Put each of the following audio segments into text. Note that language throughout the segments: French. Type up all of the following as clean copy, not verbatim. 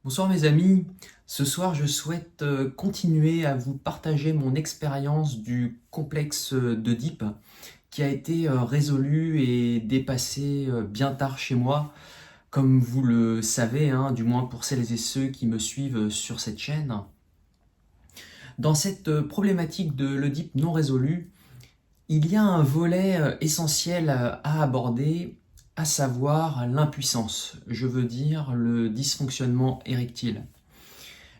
Bonsoir mes amis, ce soir je souhaite continuer à vous partager mon expérience du complexe d'Oedipe qui a été résolu et dépassé bien tard chez moi, comme vous le savez, hein, du moins pour celles et ceux qui me suivent sur cette chaîne. Dans cette problématique de l'Oedipe non résolue, il y a un volet essentiel à aborder, à savoir l'impuissance, je veux dire le dysfonctionnement érectile.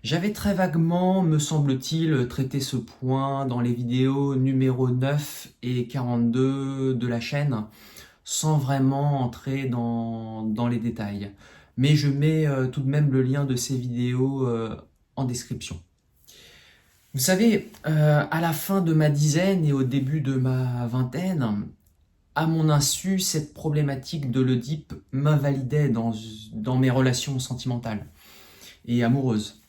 J'avais très vaguement, me semble-t-il, traité ce point dans les vidéos numéro 9 et 42 de la chaîne, sans vraiment entrer dans les détails. Mais je mets tout de même le lien de ces vidéos en description. Vous savez, à la fin de ma dizaine et au début de ma vingtaine, à mon insu, cette problématique de l'Oedipe m'invalidait dans mes relations sentimentales et amoureuses.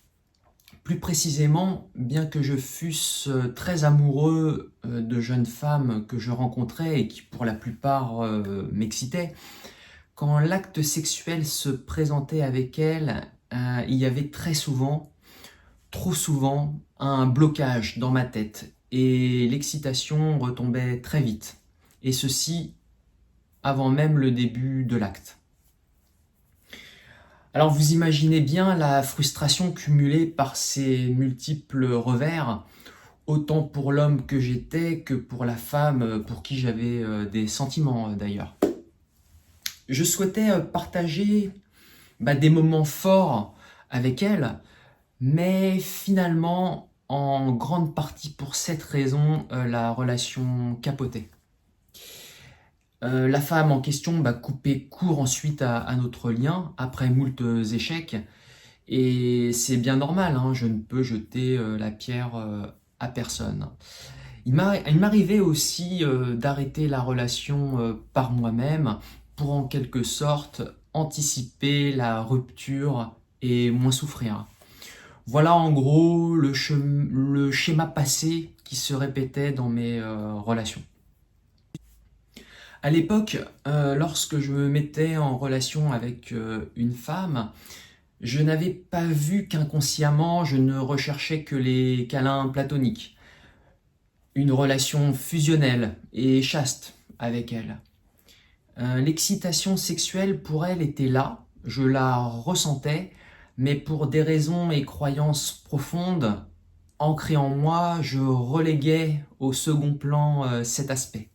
Plus précisément, bien que je fusse très amoureux de jeunes femmes que je rencontrais et qui pour la plupart m'excitaient, quand l'acte sexuel se présentait avec elles, il y avait très souvent, trop souvent, un blocage dans ma tête et l'excitation retombait très vite. Et ceci avant même le début de l'acte. Alors vous imaginez bien la frustration cumulée par ces multiples revers, autant pour l'homme que j'étais que pour la femme pour qui j'avais des sentiments d'ailleurs. Je souhaitais partager des moments forts avec elle, mais finalement, en grande partie pour cette raison, la relation capotait. La femme en question coupait court ensuite à notre lien, après moultes échecs, et c'est bien normal, hein, je ne peux jeter la pierre à personne. Il m'arrivait aussi d'arrêter la relation par moi-même pour en quelque sorte anticiper la rupture et moins souffrir. Voilà en gros le schéma passé qui se répétait dans mes relations. À l'époque, lorsque je me mettais en relation avec une femme, je n'avais pas vu qu'inconsciemment je ne recherchais que les câlins platoniques. Une relation fusionnelle et chaste avec elle. L'excitation sexuelle pour elle était là, je la ressentais, mais pour des raisons et croyances profondes, ancrées en moi, je reléguais au second plan cet aspect.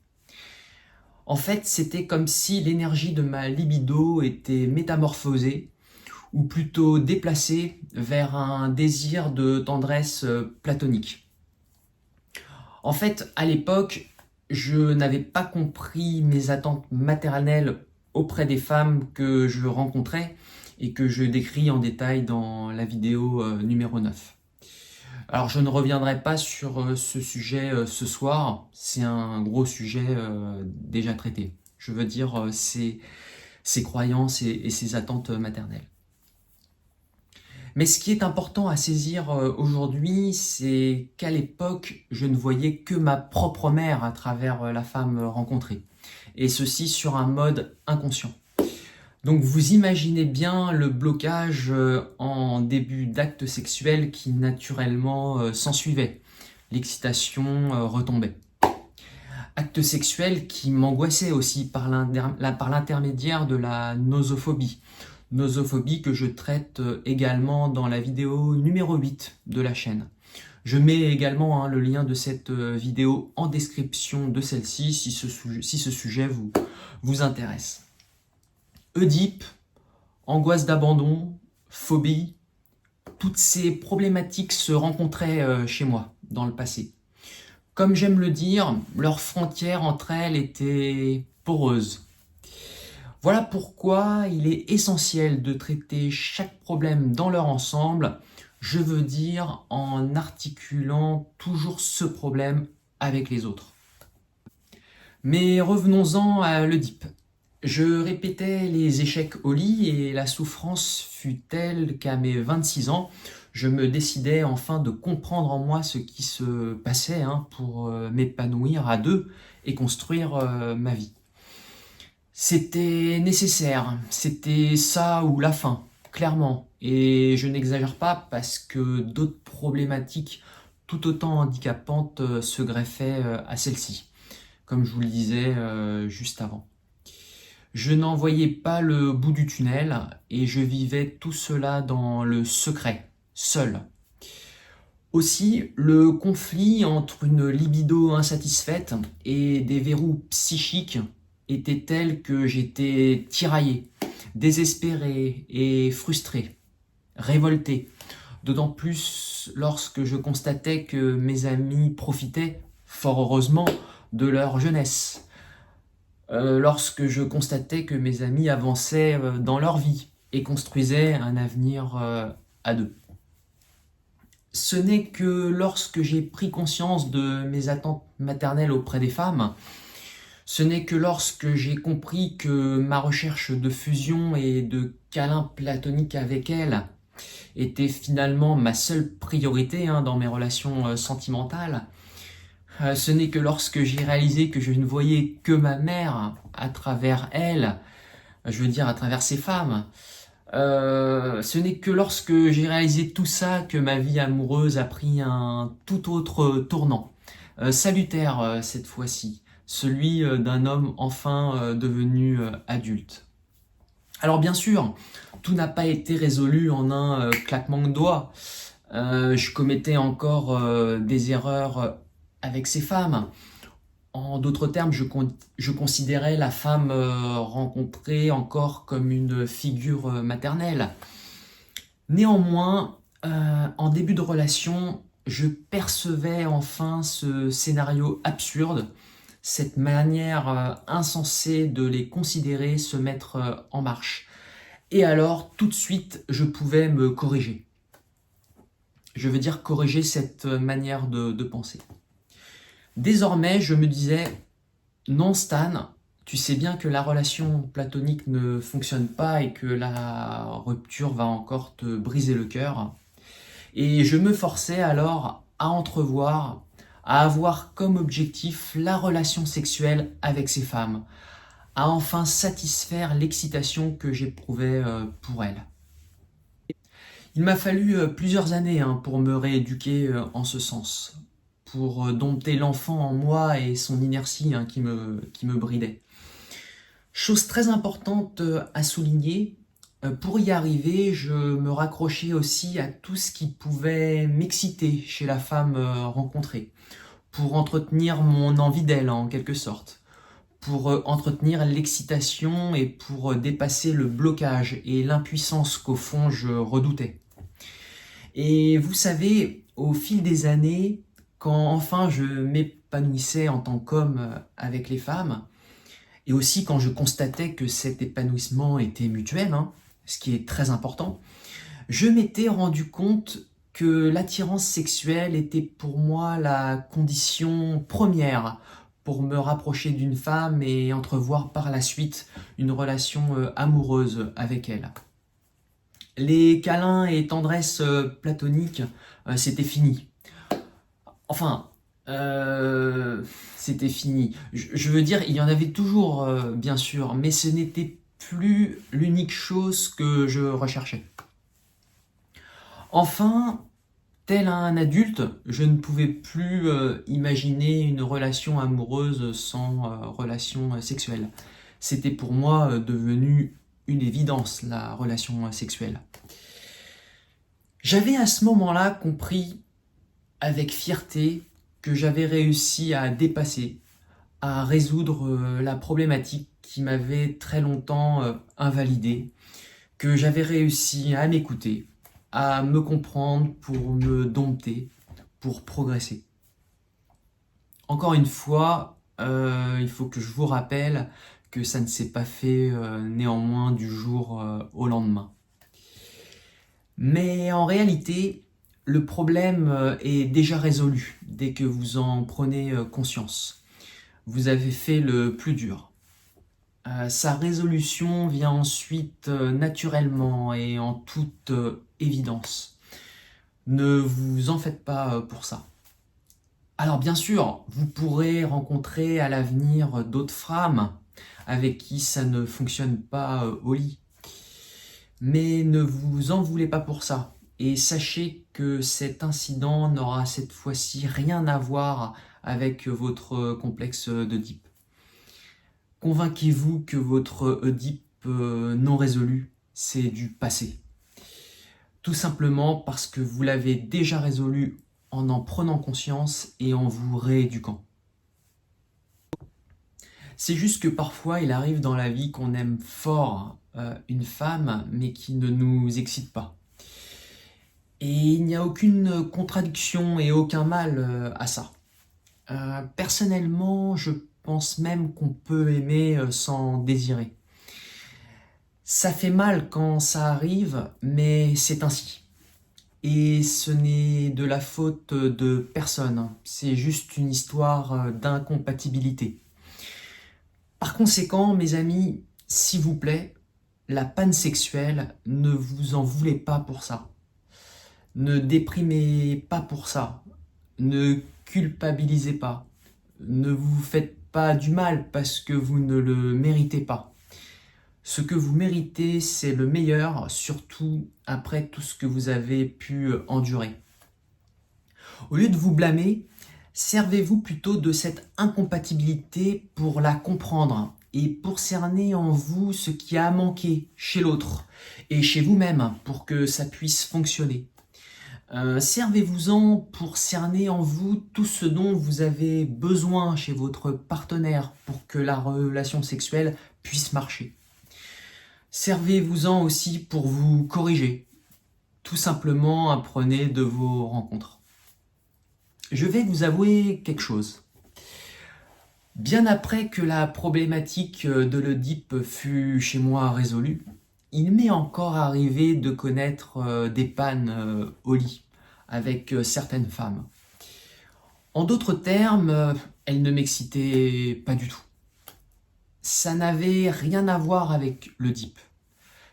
En fait, c'était comme si l'énergie de ma libido était métamorphosée, ou plutôt déplacée vers un désir de tendresse platonique. En fait, à l'époque, je n'avais pas compris mes attentes maternelles auprès des femmes que je rencontrais et que je décris en détail dans la vidéo numéro 9. Alors je ne reviendrai pas sur ce sujet ce soir, c'est un gros sujet déjà traité. Je veux dire ses croyances et ses attentes maternelles. Mais ce qui est important à saisir aujourd'hui, c'est qu'à l'époque, je ne voyais que ma propre mère à travers la femme rencontrée. Et ceci sur un mode inconscient. Donc vous imaginez bien le blocage en début d'acte sexuel qui naturellement s'ensuivait. L'excitation retombait. Acte sexuel qui m'angoissait aussi par l'intermédiaire de la nosophobie. Nosophobie que je traite également dans la vidéo numéro 8 de la chaîne. Je mets également le lien de cette vidéo en description de celle-ci si ce sujet vous intéresse. Oedipe, angoisse d'abandon, phobie, toutes ces problématiques se rencontraient chez moi dans le passé. Comme j'aime le dire, leurs frontières entre elles étaient poreuses. Voilà pourquoi il est essentiel de traiter chaque problème dans leur ensemble, je veux dire en articulant toujours ce problème avec les autres. Mais revenons-en à l'Oedipe. Je répétais les échecs au lit et la souffrance fut telle qu'à mes 26 ans, je me décidais enfin de comprendre en moi ce qui se passait pour m'épanouir à deux et construire ma vie. C'était nécessaire, c'était ça ou la fin, clairement, Et je n'exagère pas parce que d'autres problématiques tout autant handicapantes se greffaient à celle-ci, comme je vous le disais juste avant. Je n'en voyais pas le bout du tunnel et je vivais tout cela dans le secret, seul. Aussi, le conflit entre une libido insatisfaite et des verrous psychiques était tel que j'étais tiraillé, désespéré et frustré, révolté. D'autant plus lorsque je constatais que mes amis profitaient, fort heureusement, de leur jeunesse. Lorsque je constatais que mes amis avançaient dans leur vie et construisaient un avenir à deux. Ce n'est que lorsque j'ai pris conscience de mes attentes maternelles auprès des femmes, ce n'est que lorsque j'ai compris que ma recherche de fusion et de câlin platonique avec elles était finalement ma seule priorité dans mes relations sentimentales. Ce n'est que lorsque j'ai réalisé que je ne voyais que ma mère à travers elle, je veux dire à travers ces femmes. Ce n'est que lorsque j'ai réalisé tout ça que ma vie amoureuse a pris un tout autre tournant, salutaire cette fois-ci, celui d'un homme enfin devenu adulte. Alors bien sûr, tout n'a pas été résolu en un claquement de doigts. Je commettais encore des erreurs avec ces femmes. En d'autres termes, je considérais la femme rencontrée encore comme une figure maternelle. Néanmoins, en début de relation, je percevais enfin ce scénario absurde, cette manière insensée de les considérer se mettre en marche. Et alors, tout de suite, je pouvais me corriger. Je veux dire corriger cette manière de penser. Désormais, je me disais, non Stan, tu sais bien que la relation platonique ne fonctionne pas et que la rupture va encore te briser le cœur. Et je me forçais alors à entrevoir, à avoir comme objectif la relation sexuelle avec ces femmes, à enfin satisfaire l'excitation que j'éprouvais pour elles. Il m'a fallu plusieurs années pour me rééduquer en ce sens, pour dompter l'enfant en moi et son inertie qui me bridait. Chose très importante à souligner, pour y arriver, je me raccrochais aussi à tout ce qui pouvait m'exciter chez la femme rencontrée, pour entretenir mon envie d'elle en quelque sorte, pour entretenir l'excitation et pour dépasser le blocage et l'impuissance qu'au fond je redoutais. Et vous savez, au fil des années, quand enfin je m'épanouissais en tant qu'homme avec les femmes, et aussi quand je constatais que cet épanouissement était mutuel, ce qui est très important, je m'étais rendu compte que l'attirance sexuelle était pour moi la condition première pour me rapprocher d'une femme et entrevoir par la suite une relation amoureuse avec elle. Les câlins et tendresses platoniques, c'était fini. Enfin, c'était fini. Je veux dire, il y en avait toujours, bien sûr, mais ce n'était plus l'unique chose que je recherchais. Enfin, tel un adulte, je ne pouvais plus imaginer une relation amoureuse sans relation sexuelle. C'était pour moi devenu une évidence, la relation sexuelle. J'avais à ce moment-là compris avec fierté que j'avais réussi à dépasser, à résoudre la problématique qui m'avait très longtemps invalidé, que j'avais réussi à m'écouter, à me comprendre pour me dompter, pour progresser. Encore une fois, il faut que je vous rappelle que ça ne s'est pas fait néanmoins du jour au lendemain. Mais en réalité, le problème est déjà résolu dès que vous en prenez conscience. Vous avez fait le plus dur. Sa résolution vient ensuite naturellement et en toute évidence. Ne vous en faites pas pour ça. Alors bien sûr, vous pourrez rencontrer à l'avenir d'autres femmes avec qui ça ne fonctionne pas au lit. Mais ne vous en voulez pas pour ça. Et sachez que cet incident n'aura cette fois-ci rien à voir avec votre complexe d'Oedipe. Convainquez-vous que votre Oedipe non résolu, c'est du passé. Tout simplement parce que vous l'avez déjà résolu en prenant conscience et en vous rééduquant. C'est juste que parfois il arrive dans la vie qu'on aime fort une femme mais qui ne nous excite pas. Et il n'y a aucune contradiction et aucun mal à ça. Personnellement, je pense même qu'on peut aimer sans désirer. Ça fait mal quand ça arrive, mais c'est ainsi. Et ce n'est de la faute de personne, c'est juste une histoire d'incompatibilité. Par conséquent, mes amis, s'il vous plaît, la panne sexuelle, ne vous en voulez pas pour ça. Ne déprimez pas pour ça. Ne culpabilisez pas. Ne vous faites pas du mal parce que vous ne le méritez pas. Ce que vous méritez, c'est le meilleur, surtout après tout ce que vous avez pu endurer. Au lieu de vous blâmer, servez-vous plutôt de cette incompatibilité pour la comprendre et pour cerner en vous ce qui a manqué chez l'autre et chez vous-même pour que ça puisse fonctionner. Servez-vous-en pour cerner en vous tout ce dont vous avez besoin chez votre partenaire pour que la relation sexuelle puisse marcher. Servez-vous-en aussi pour vous corriger. Tout simplement apprenez de vos rencontres. Je vais vous avouer quelque chose. Bien après que la problématique de l'Oedipe fut chez moi résolue, il m'est encore arrivé de connaître des pannes au lit avec certaines femmes. En d'autres termes, elles ne m'excitaient pas du tout. Ça n'avait rien à voir avec l'Oedipe.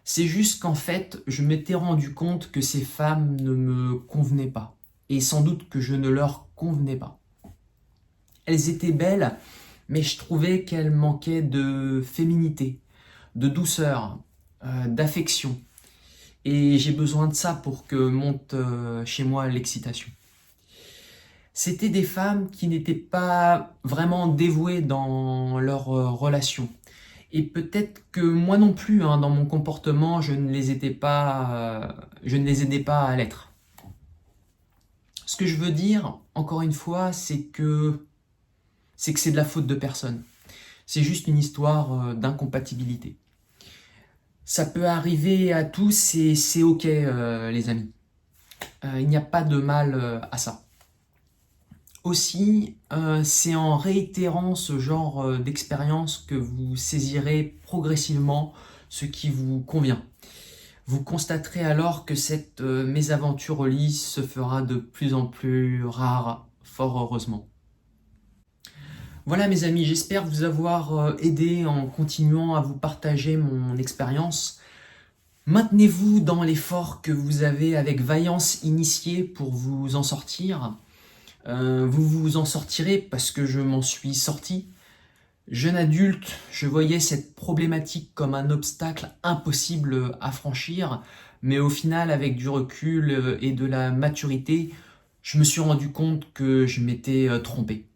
C'est juste qu'en fait, je m'étais rendu compte que ces femmes ne me convenaient pas. Et sans doute que je ne leur convenais pas. Elles étaient belles, mais je trouvais qu'elles manquaient de féminité, de douceur, d'affection. Et j'ai besoin de ça pour que monte chez moi l'excitation. C'était des femmes qui n'étaient pas vraiment dévouées dans leur relation. Et peut-être que moi non plus, dans mon comportement, je ne les aidais pas à l'être. Ce que je veux dire, encore une fois, c'est que c'est de la faute de personne. C'est juste une histoire d'incompatibilité. Ça peut arriver à tous et c'est ok, les amis. Il n'y a pas de mal à ça. Aussi, c'est en réitérant ce genre d'expérience que vous saisirez progressivement ce qui vous convient. Vous constaterez alors que cette mésaventure au lit se fera de plus en plus rare, fort heureusement. Voilà mes amis, j'espère vous avoir aidé en continuant à vous partager mon expérience. Maintenez-vous dans l'effort que vous avez avec vaillance initié pour vous en sortir. Vous vous en sortirez parce que je m'en suis sorti. Jeune adulte, je voyais cette problématique comme un obstacle impossible à franchir, mais au final, avec du recul et de la maturité, je me suis rendu compte que je m'étais trompé.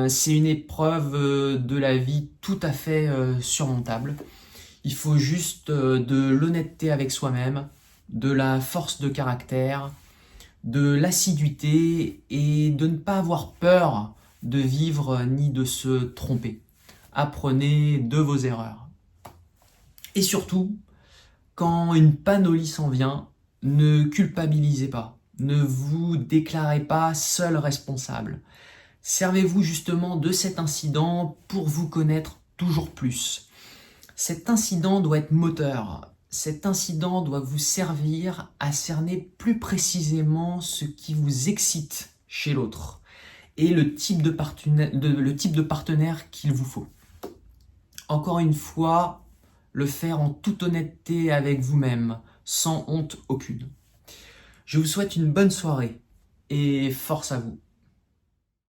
C'est une épreuve de la vie tout à fait surmontable. Il faut juste de l'honnêteté avec soi-même, de la force de caractère, de l'assiduité et de ne pas avoir peur de vivre ni de se tromper. Apprenez de vos erreurs. Et surtout, quand une panne au lit s'en vient, ne culpabilisez pas. Ne vous déclarez pas seul responsable. Servez-vous justement de cet incident pour vous connaître toujours plus. Cet incident doit être moteur. Cet incident doit vous servir à cerner plus précisément ce qui vous excite chez l'autre et le type de partenaire qu'il vous faut. Encore une fois, le faire en toute honnêteté avec vous-même, sans honte aucune. Je vous souhaite une bonne soirée et force à vous.